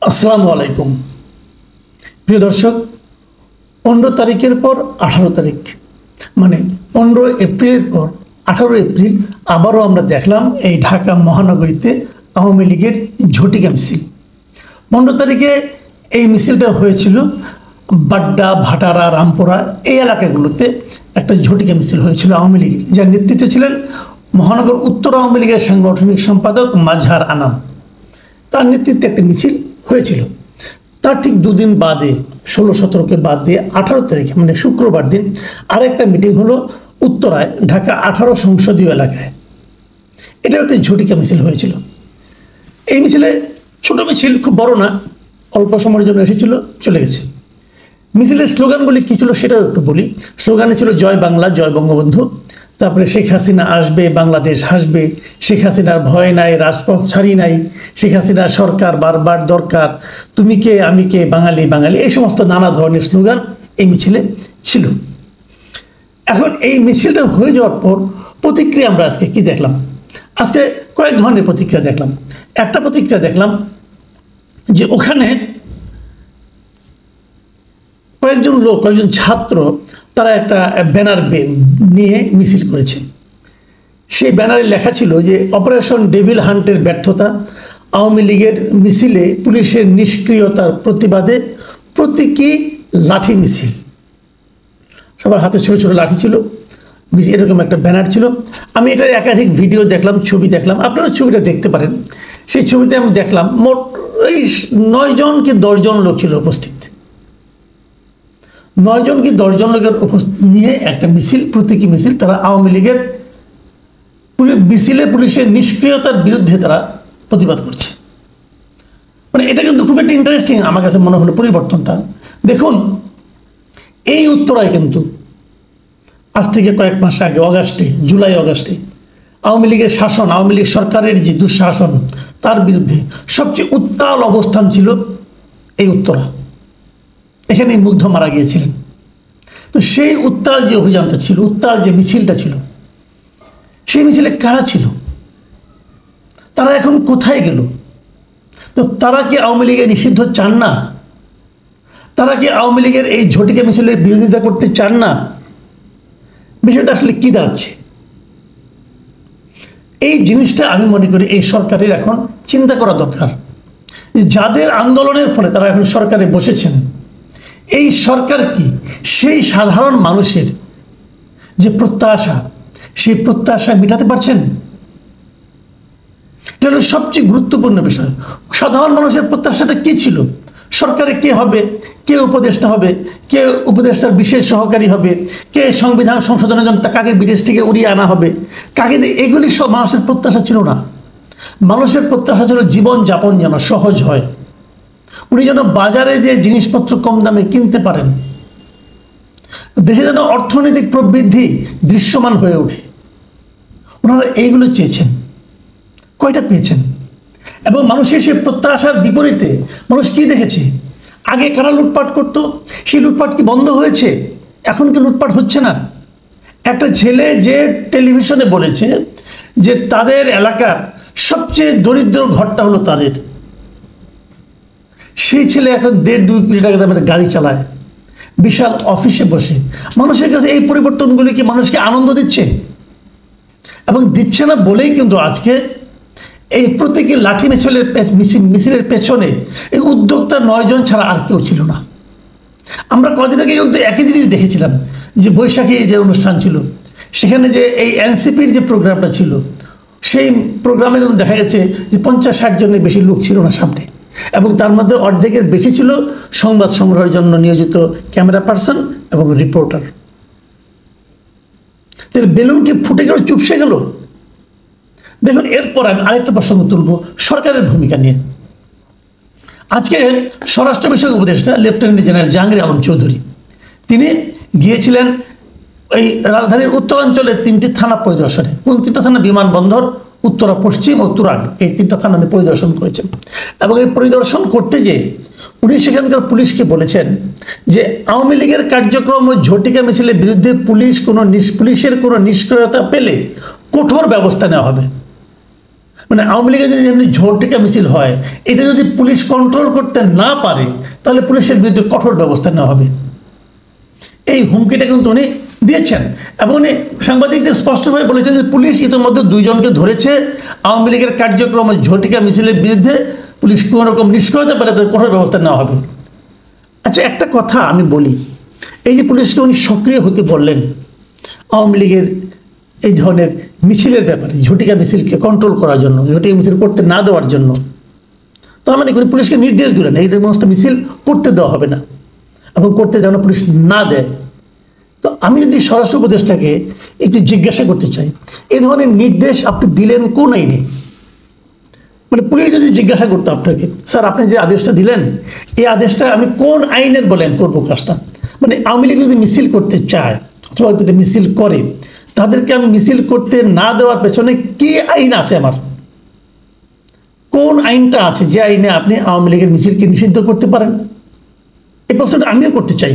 আসসালামু আলাইকুম প্রিয় দর্শক। 15 তারিখের পর 18 তারিখ মানে 15 এপ্রিলের পর 18 এপ্রিল আবারও আমরা দেখলাম এই ঢাকা মহানগরীতে আওয়ামী লীগের ঝটিকা মিছিল। 15 তারিখে এই মিছিলটা হয়েছিল বাড্ডা, ভাটারা, রামপুরা এই এলাকাগুলোতে একটা ঝটিকা মিছিল হয়েছিল আওয়ামী লীগের, যার নেতৃত্বে ছিলেন মহানগর উত্তর আওয়ামী লীগের সাংগঠনিক সম্পাদক মাজহার আনাম। তার নেতৃত্বে একটা মিছিল হয়েছিল। তার ঠিক দুদিন বাদে 16-17কে বাদ দিয়ে 18 তারিখে মানে শুক্রবার দিন আরেকটা মিটিং হলো উত্তরায় ঢাকা 18 সংসদীয় এলাকায়। এটা একটা ঝটিকা মিছিল হয়েছিল। এই মিছিলে ছোট মিছিল, খুব বড় না, অল্প সময়ের জন্য এসেছিল, চলে গেছে। মিছিলের স্লোগানগুলি কী ছিল সেটাও একটু বলি। স্লোগানে ছিল জয় বাংলা, জয় বঙ্গবন্ধু, তারপরে শেখ হাসিনা আসবে, বাংলাদেশ হাসবে, শেখ হাসিনার ভয় নাই, রাজপথ ছাড়ি নাই, শেখ হাসিনার সরকার বারবার দরকার, তুমি কে আমি কে, বাঙালি বাঙালি, এই সমস্ত নানা ধরনের স্লোগান এই মিছিলে ছিল। এখন এই মিছিলটা হয়ে যাওয়ার পর প্রতিক্রিয়া আমরা আজকে কি দেখলাম? আজকে কয়েক ধরনের প্রতিক্রিয়া দেখলাম। একটা প্রতিক্রিয়া দেখলাম যে ওখানে কয়েকজন লোক, কয়েকজন ছাত্র, তারা একটা ব্যানার নিয়ে মিছিল করেছে। সেই ব্যানারে লেখা ছিল যে অপারেশন ডেভিল হান্টের ব্যর্থতা, আওয়ামী লীগের মিছিলে পুলিশের নিষ্ক্রিয়তার প্রতিবাদে প্রতীকী লাঠি মিছিল। সবার হাতে ছোট ছোট লাঠি ছিল, এরকম একটা ব্যানার ছিল। আমি এটার একাধিক ভিডিও দেখলাম, ছবি দেখলাম, আপনারা ছবিটা দেখতে পারেন। সেই ছবিতে আমি দেখলাম মোট এই 9 জন কি 10 জন লোক ছিল উপস্থিত। 9 জন কি 10 জন লোকের নিয়ে একটা মিছিল, প্রতীকী মিছিল। তারা আওয়ামী লীগের মিছিলে পুলিশের নিষ্ক্রিয়তার বিরুদ্ধে তারা প্রতিবাদ করছে। মানে এটা কিন্তু খুব একটা ইন্টারেস্টিং আমার কাছে মনে হলো পরিবর্তনটা। দেখুন, এই উত্তরায় কিন্তু আজ থেকে কয়েক মাস আগে জুলাই অগাস্টে আওয়ামী লীগের শাসন, আওয়ামী লীগ সরকারের যে দুঃশাসন, তার বিরুদ্ধে সবচেয়ে উত্তাল অবস্থান ছিল এই উত্তরা। এখানে মুগ্ধ মারা গিয়েছিলেন। তো সেই উত্তাল যে অভিযানটা ছিল, উত্তাল যে মিছিলটা ছিল, সেই মিছিলে কারা ছিল? তারা এখন কোথায় গেল? তো তারা কি আওয়ামী লীগের নিষিদ্ধ চান না? তারা কি আওয়ামী লীগের এই ঝটিকা মিছিলের বিরোধিতা করতে চান না? বিষয়টা আসলে কি দাঁড়াচ্ছে? এই জিনিসটা আমি মনে করি এই সরকারের এখন চিন্তা করা দরকার। যাদের আন্দোলনের ফলে তারা এখন সরকারে বসেছেন, এই সরকার কি সেই সাধারণ মানুষের যে প্রত্যাশা, সেই প্রত্যাশা মেটাতে পারছেন? এটা হলো সবচেয়ে গুরুত্বপূর্ণ বিষয়। সাধারণ মানুষের প্রত্যাশাটা কি ছিল? সরকারে কে হবে, কে উপদেষ্টা হবে, কে উপদেষ্টার বিশেষ সহকারী হবে, কে সংবিধান সংশোধনের জন্য কাকে বিদেশ থেকে উড়িয়ে আনা হবে, কাকে, এগুলি সব মানুষের প্রত্যাশা ছিল না। মানুষের প্রত্যাশা ছিল জীবনযাপন যেন সহজ হয়, উনি যেন বাজারে যে জিনিসপত্র কম দামে কিনতে পারেন, দেশে যেন অর্থনৈতিক প্রবৃদ্ধি দৃশ্যমান হয়ে ওঠে। ওনারা এইগুলো চেয়েছেন। কয়টা পেয়েছেন? এবং মানুষের সেই প্রত্যাশার বিপরীতে মানুষ কি দেখেছে? আগে কারা লুটপাট করত, সেই লুটপাট কি বন্ধ হয়েছে? এখন কি লুটপাট হচ্ছে না? একটা ছেলে যে টেলিভিশনে বলেছে যে তাদের এলাকার সবচেয়ে দরিদ্র ঘরটা হলো তাদের, সেই ছেলে এখন 1.5-2 কোটি টাকা দামের গাড়ি চালায়, বিশাল অফিসে বসে। মানুষের কাছে এই পরিবর্তনগুলি কি মানুষকে আনন্দ দিচ্ছে? এবং দিচ্ছে না বলেই কিন্তু আজকে এই প্রত্যেকে লাঠি মিছিলের পেছনে এই উদ্যোক্তা 9 জন ছাড়া আর কেউ ছিল না। আমরা কদিন আগে কিন্তু একই জিনিস দেখেছিলাম যে বৈশাখী যে অনুষ্ঠান ছিল, সেখানে যে এই এনসিপির যে প্রোগ্রামটা ছিল, সেই প্রোগ্রামে কিন্তু দেখা গেছে যে 50-60 জনের বেশি লোক ছিল না সামনে, এবং তার মধ্যে অর্ধেকের বেশি ছিল সংবাদ সংগ্রহের জন্য নিয়োজিত ক্যামেরা পার্সন এবং রিপোর্টার। তাহলে বেলুন কি ফুটে গেল, চুপসে গেল? দেখুন, এরপর আমি আরেকটা প্রসঙ্গ তুলব সরকারের ভূমিকা নিয়ে। আজকে স্বরাষ্ট্র বিষয়ক উপদেষ্টা লেফটেন্যান্ট জেনারেল জাহাঙ্গীর আলম চৌধুরী তিনি গিয়েছিলেন এই রাজধানীর উত্তরাঞ্চলের 3টি থানা পরিদর্শনে। কোন 3টা থানা? বিমানবন্দর, উত্তরা পশ্চিম ও তুরাগ, এই 3টা থানা পরিদর্শন করেছেন। এবং এই পরিদর্শন করতে যেয়ে উনি সেখানকার পুলিশকে বলেছেন যে আওয়ামী লীগের কার্যক্রম ও ঝটিকা মিছিলের বিরুদ্ধে পুলিশের কোনো নিষ্ক্রিয়তা পেলে কঠোর ব্যবস্থা নেওয়া হবে। মানে আওয়ামী লীগের যদি এমনি ঝটিকা মিছিল হয়, এটা যদি পুলিশ কন্ট্রোল করতে না পারে তাহলে পুলিশের বিরুদ্ধে কঠোর ব্যবস্থা নেওয়া হবে, এই হুমকিটা কিন্তু উনি দিয়েছেন। এবং উনি সাংবাদিকদের স্পষ্টভাবে বলেছেন যে পুলিশ ইতিমধ্যে 2 জনকে ধরেছে, আওয়ামী লীগের কার্যক্রম ঝটিকা মিছিলের বিরুদ্ধে পুলিশ কোনো রকম নিষ্ক্রিয়তা পেলে তাদের কঠোর ব্যবস্থা নেওয়া হবে। আচ্ছা, একটা কথা আমি বলি, এই যে পুলিশকে উনি সক্রিয় হতে বললেন আওয়ামী লীগের এই ধরনের মিছিলের ব্যাপারে, ঝটিকা মিছিলকে কন্ট্রোল করার জন্য, ঝটিকা মিছিল করতে না দেওয়ার জন্য, তার মানে উনি পুলিশকে নির্দেশ দিলেন এই সমস্ত মিছিল করতে দেওয়া হবে না এবং করতে যেন পুলিশ না দেয়। তো আমি যদি স্বরাষ্ট্র উপদেষ্টাকে একটু জিজ্ঞাসা করতে চাই, এই ধরনের নির্দেশ আপনি দিলেন কোন আইনে? মানে পুলিশ যদি জিজ্ঞাসা করতো আপনাকে, স্যার আপনি যে আদেশটা দিলেন এই আদেশটা আমি কোন আইনের বলে আমি করবো কাজটা, মানে আওয়ামী লীগ যদি মিছিল করতে চায় অথবা যদি মিছিল করে, তাদেরকে আমি মিছিল করতে না দেওয়ার পেছনে কি আইন আছে, আমার কোন আইনটা আছে যে আইনে আপনি আওয়ামী লীগের মিছিলকে নিষিদ্ধ করতে পারেন? এই প্রশ্নটা আমিও করতে চাই।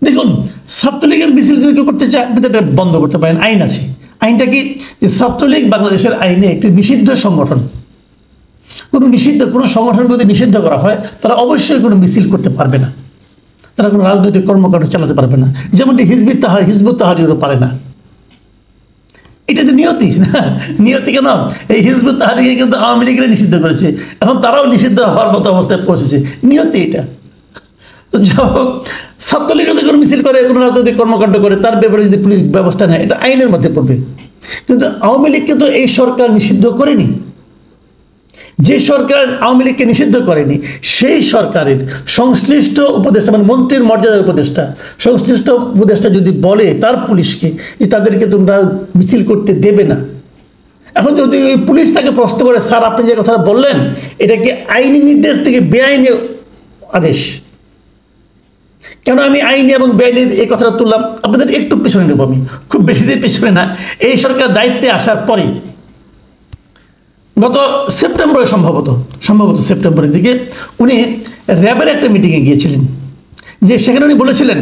দেখুন, ছাত্রলীগের মিছিল যদি কেউ করতে চায় আপনি এটা বন্ধ করতে পারেন, আইন আছে। আইনটা কি? যে ছাত্রলীগ বাংলাদেশের আইনে একটি নিষিদ্ধ সংগঠন। কোনো সংগঠন যদি নিষিদ্ধ করা হয় তারা অবশ্যই কোনো মিছিল করতে পারবে না, তারা কোনো রাজনৈতিক কর্মকাণ্ড চালাতে পারবে না, যেমনটি হিজবুত তাহরিরও পারে না। এটা তো নিয়তি না, নিয়তি কেন? এই হিজবুত তাহরিরকে কিন্তু আওয়ামী লীগের নিষিদ্ধ করেছে, এখন তারাও নিষিদ্ধ হওয়ার মতো অবস্থায় পৌঁছেছে, নিয়তি এটা। তো যাই হোক, ছাত্রলীগ যদি কোনো মিছিল করে, কোনো রাজনৈতিক কর্মকাণ্ড করে, তার ব্যাপারে যদি পুলিশ ব্যবস্থা নেয় এটা আইনের মধ্যে পড়বে। কিন্তু আওয়ামী লীগকে তো এই সরকার নিষিদ্ধ করেনি। যে সরকার আওয়ামী লীগকে নিষিদ্ধ করেনি সেই সরকারের সংশ্লিষ্ট উপদেষ্টা, মানে মন্ত্রীর মর্যাদার উপদেষ্টা, সংশ্লিষ্ট উপদেষ্টা যদি বলে তার পুলিশকে যে তাদেরকে তোমরা মিছিল করতে দেবে না, এখন যদি ওই পুলিশ তাকে প্রশ্ন করে, স্যার আপনি যে কথাটা বললেন এটা কি আইনি নির্দেশ থেকে বেআইনি আদেশ? কেন আমি আইনি এবং বেআইনের এই কথাটা তুললাম? আপনাদের একটু পেছনে নেব, আমি খুব বেশি দিন পেছনে না, এই সরকার দায়িত্বে আসার পরেই গত সেপ্টেম্বরে সম্ভবত সেপ্টেম্বরের দিকে উনি র্যাবের একটা মিটিংয়ে গিয়েছিলেন, যে সেখানে উনি বলেছিলেন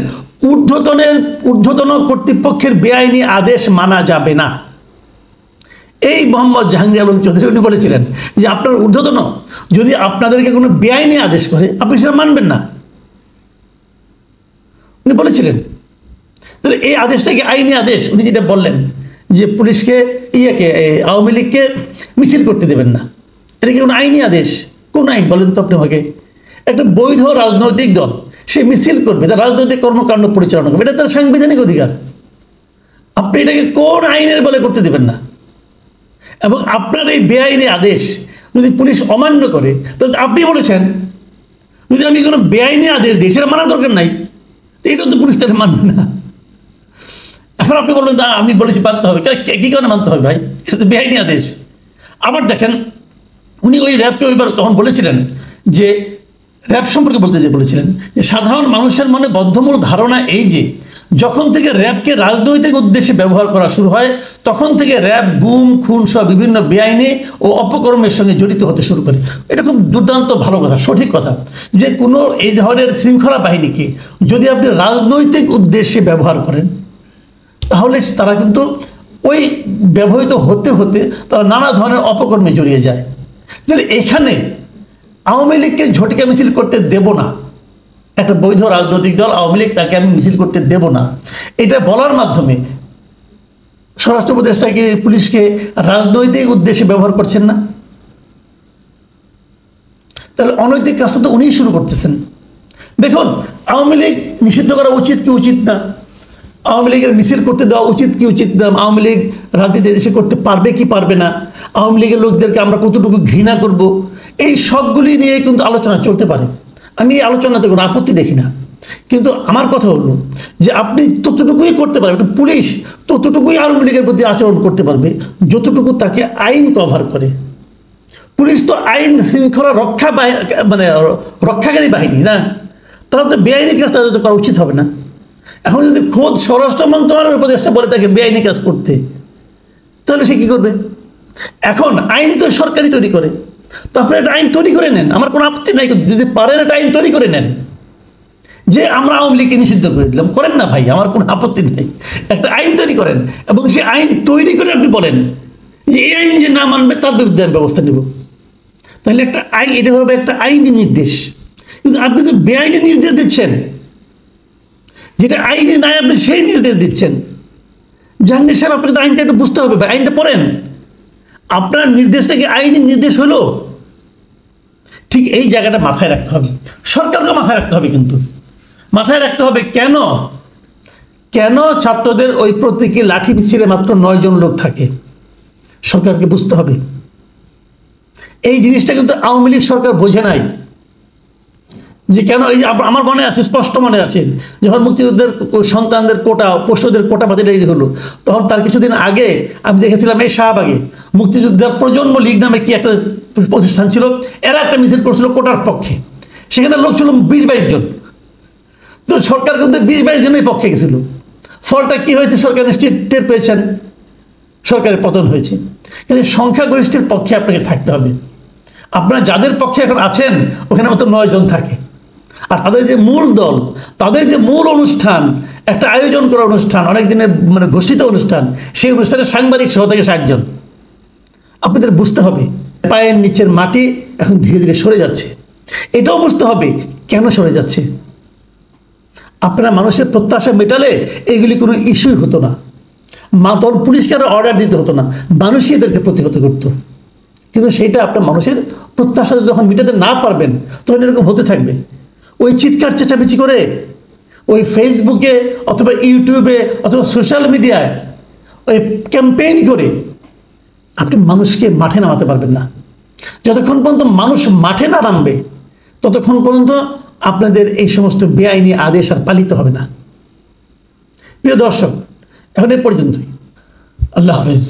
ঊর্ধ্বতন কর্তৃপক্ষের বেআইনি আদেশ মানা যাবে না। এই মোহাম্মদ জাহাঙ্গীর আলম চৌধুরী উনি বলেছিলেন যে আপনার ঊর্ধ্বতন যদি আপনাদেরকে কোনো বেআইনি আদেশ করে আপনি সেটা মানবেন না, উনি বলেছিলেন। তাহলে এই আদেশটাকে আইনি আদেশ, উনি যেটা বললেন যে পুলিশকে আওয়ামী লীগকে মিছিল করতে দেবেন না, এটা কি কোনো আইনি আদেশ? কোন আইন বলেন তো আপনি আমাকে? একটা বৈধ রাজনৈতিক দল সে মিছিল করবে, তার রাজনৈতিক কর্মকাণ্ড পরিচালনা করবে, এটা তার সাংবিধানিক অধিকার। আপনি এটাকে কোন আইনের বলে করতে দেবেন না? এবং আপনার এই বেআইনি আদেশ যদি পুলিশ অমান্য করে, তাহলে আপনি বলেছেন যদি আমি কোনো বেআইনি আদেশ দিই সেটা মানার দরকার নাই, এটা তো পুলিশ তারা মানবে না। এখন আপনি বলবেন না আমি বলেছি মানতে হবে, কি কারণে মানতে হবে ভাই? এটা তো বেআইনি আদেশ। আবার দেখেন, উনি ওই র্যাবকে ওইবার তখন বলেছিলেন যে র্যাব সম্পর্কে বলেছিলেন যে সাধারণ মানুষের মনে বদ্ধমূল ধারণা এই যে যখন থেকে র্যাবকে রাজনৈতিক উদ্দেশ্যে ব্যবহার করা শুরু হয় তখন থেকে র্যাব গুম খুন সহ বিভিন্ন বেআইনি ও অপকর্মের সঙ্গে জড়িত হতে শুরু করে। এটা খুব দুর্দান্ত ভালো কথা, সঠিক কথা, যে কোনো এই ধরনের শৃঙ্খলা বাহিনীকে যদি আপনি রাজনৈতিক উদ্দেশ্যে ব্যবহার করেন তাহলে তারা কিন্তু ওই ব্যবহৃত হতে হতে তারা নানা ধরনের অপকর্মে জড়িয়ে যায়। তাহলে এখানে আওয়ামী লীগকে ঝটিকা মিছিল করতে দেব না, একটা বৈধ রাজনৈতিক দল আওয়ামী লীগ, তাকে আমি মিছিল করতে দেব না, এটা বলার মাধ্যমে স্বরাষ্ট্র উপদেষ্টাকে পুলিশকে রাজনৈতিক উদ্দেশ্যে ব্যবহার করছেন না? তাহলে অনৈতিক কাজটা তো উনিই শুরু করতেছেন। দেখুন, আওয়ামী লীগ নিষিদ্ধ করা উচিত কি উচিত না, আওয়ামী লীগের মিছিল করতে দেওয়া উচিত কি উচিত না, আওয়ামী লীগ রাজনীতি দেশে করতে পারবে কি পারবে না, আওয়ামী লীগের লোকদেরকে আমরা কতটুকু ঘৃণা করব, এই সবগুলি নিয়ে কিন্তু আলোচনা চলতে পারে, আমি এই আলোচনাতে কোনো আপত্তি দেখি না। কিন্তু আমার কথা হলো যে আপনি ততটুকুই করতে পারবেন, পুলিশ ততটুকুই আওয়ামী লীগের প্রতি আচরণ করতে পারবে যতটুকু তাকে আইন কভার করে। পুলিশ তো আইন শৃঙ্খলা রক্ষাকারী বাহিনী না, তারা তো বেআইনি কাজ তাদের করা উচিত হবে না। এখন যদি খোদ স্বরাষ্ট্র মন্ত্রণালয়ের উপদেষ্টা বলে তাকে বেআইনি কাজ করতে, তাহলে সে কী করবে? এখন আইন তো সরকারই তৈরি করে, তো আপনারা একটা আইন তৈরি করে নেন, আমার কোনো আপত্তি নাই, যদি পারেন একটা আইন তৈরি করে নেন যে আমরা আওয়ামী লীগকে নিষিদ্ধ করে দিলাম, করেন না ভাই, আমার কোনো আপত্তি নেই, একটা আইন তৈরি করেন এবং সেই আইন তৈরি করে আপনি বলেন যে এই আইন যে না মানবে তার বিরুদ্ধে আমি ব্যবস্থা নেব। তাহলে একটা আইন, এটা হবে একটা আইনি নির্দেশ। কিন্তু আপনি তো বেআইনি নির্দেশ দিচ্ছেন, যেটা আইনে নাই আপনি সেই নির্দেশ দিচ্ছেন। জাহাঙ্গীর সাহেব, আপনাকে তো আইনটা একটু বুঝতে হবে, আইনটা পড়েন। আপনার নির্দেশটা কি আইনি নির্দেশ হলো? ঠিক এই জায়গাটা মাথায় রাখতে হবে, সরকারকে মাথায় রাখতে হবে। কিন্তু মাথায় রাখতে হবে কেন কেন ছাত্রদের ওই প্রতীকী লাঠি মিছিলে মাত্র 9 জন লোক থাকে, সরকারকে বুঝতে হবে। এই জিনিসটা কিন্তু আওয়ামী লীগ সরকার বোঝে নাই যে কেন। এই যে আমার মনে আছে, স্পষ্ট মনে আছে, যখন মুক্তিযুদ্ধের সন্তানদের কোটা, পশুদের কোটা বাতিল হলো, তখন তার কিছুদিন আগে আমি দেখেছিলাম এই শাহবাগে মুক্তিযুদ্ধের প্রজন্ম লীগ নামে কি একটা প্রতিষ্ঠান ছিল, এরা একটা মিছিল করছিল কোটার পক্ষে। সেখানে লোক ছিল 20-22 জন। তো সরকার কিন্তু 20-22 জনের পক্ষে গেছিল। ফলটা কি হয়েছে সরকার নিশ্চয়ই টের পেয়েছেন, সরকারের পতন হয়েছে। কিন্তু সংখ্যাগরিষ্ঠের পক্ষে আপনাকে থাকতে হবে। আপনারা যাদের পক্ষে এখন আছেন ওখানে মাত্র 9 জন থাকে। আর তাদের যে মূল দল, তাদের যে মূল অনুষ্ঠান, একটা আয়োজন করা অনুষ্ঠান, অনেক দিনের মানে ঘোষিত অনুষ্ঠান, সেই অনুষ্ঠানে সাংবাদিক সহ থেকে 60 জন। আপনাদের বুঝতে হবে পায়ের নিচের মাটি এখন ধীরে ধীরে সরে যাচ্ছে। এটাও বুঝতে হবে কেন সরে যাচ্ছে। আপনারা মানুষের প্রত্যাশা মেটালে এগুলি কোনো ইস্যুই হতো না। তখন পুলিশকে আরো অর্ডার দিতে হতো না, মানুষই এদেরকে প্রতিহত করত। কিন্তু সেইটা আপনার মানুষের প্রত্যাশা যখন মেটাতে না পারবেন তখন এরকম হতে থাকবে। ওই চিৎকার চেঁচামেচি করে ওই ফেসবুকে অথবা ইউটিউবে অথবা সোশ্যাল মিডিয়ায় ওই ক্যাম্পেইন করে আপনি মানুষকে মাঠে নামাতে পারবেন না। যতক্ষণ পর্যন্ত মানুষ মাঠে না নামবে ততক্ষণ পর্যন্ত আপনাদের এই সমস্ত বেআইনি আদেশ আর পালিত হবে না। প্রিয় দর্শক, এখন এই পর্যন্তই। আল্লাহ হাফেজ।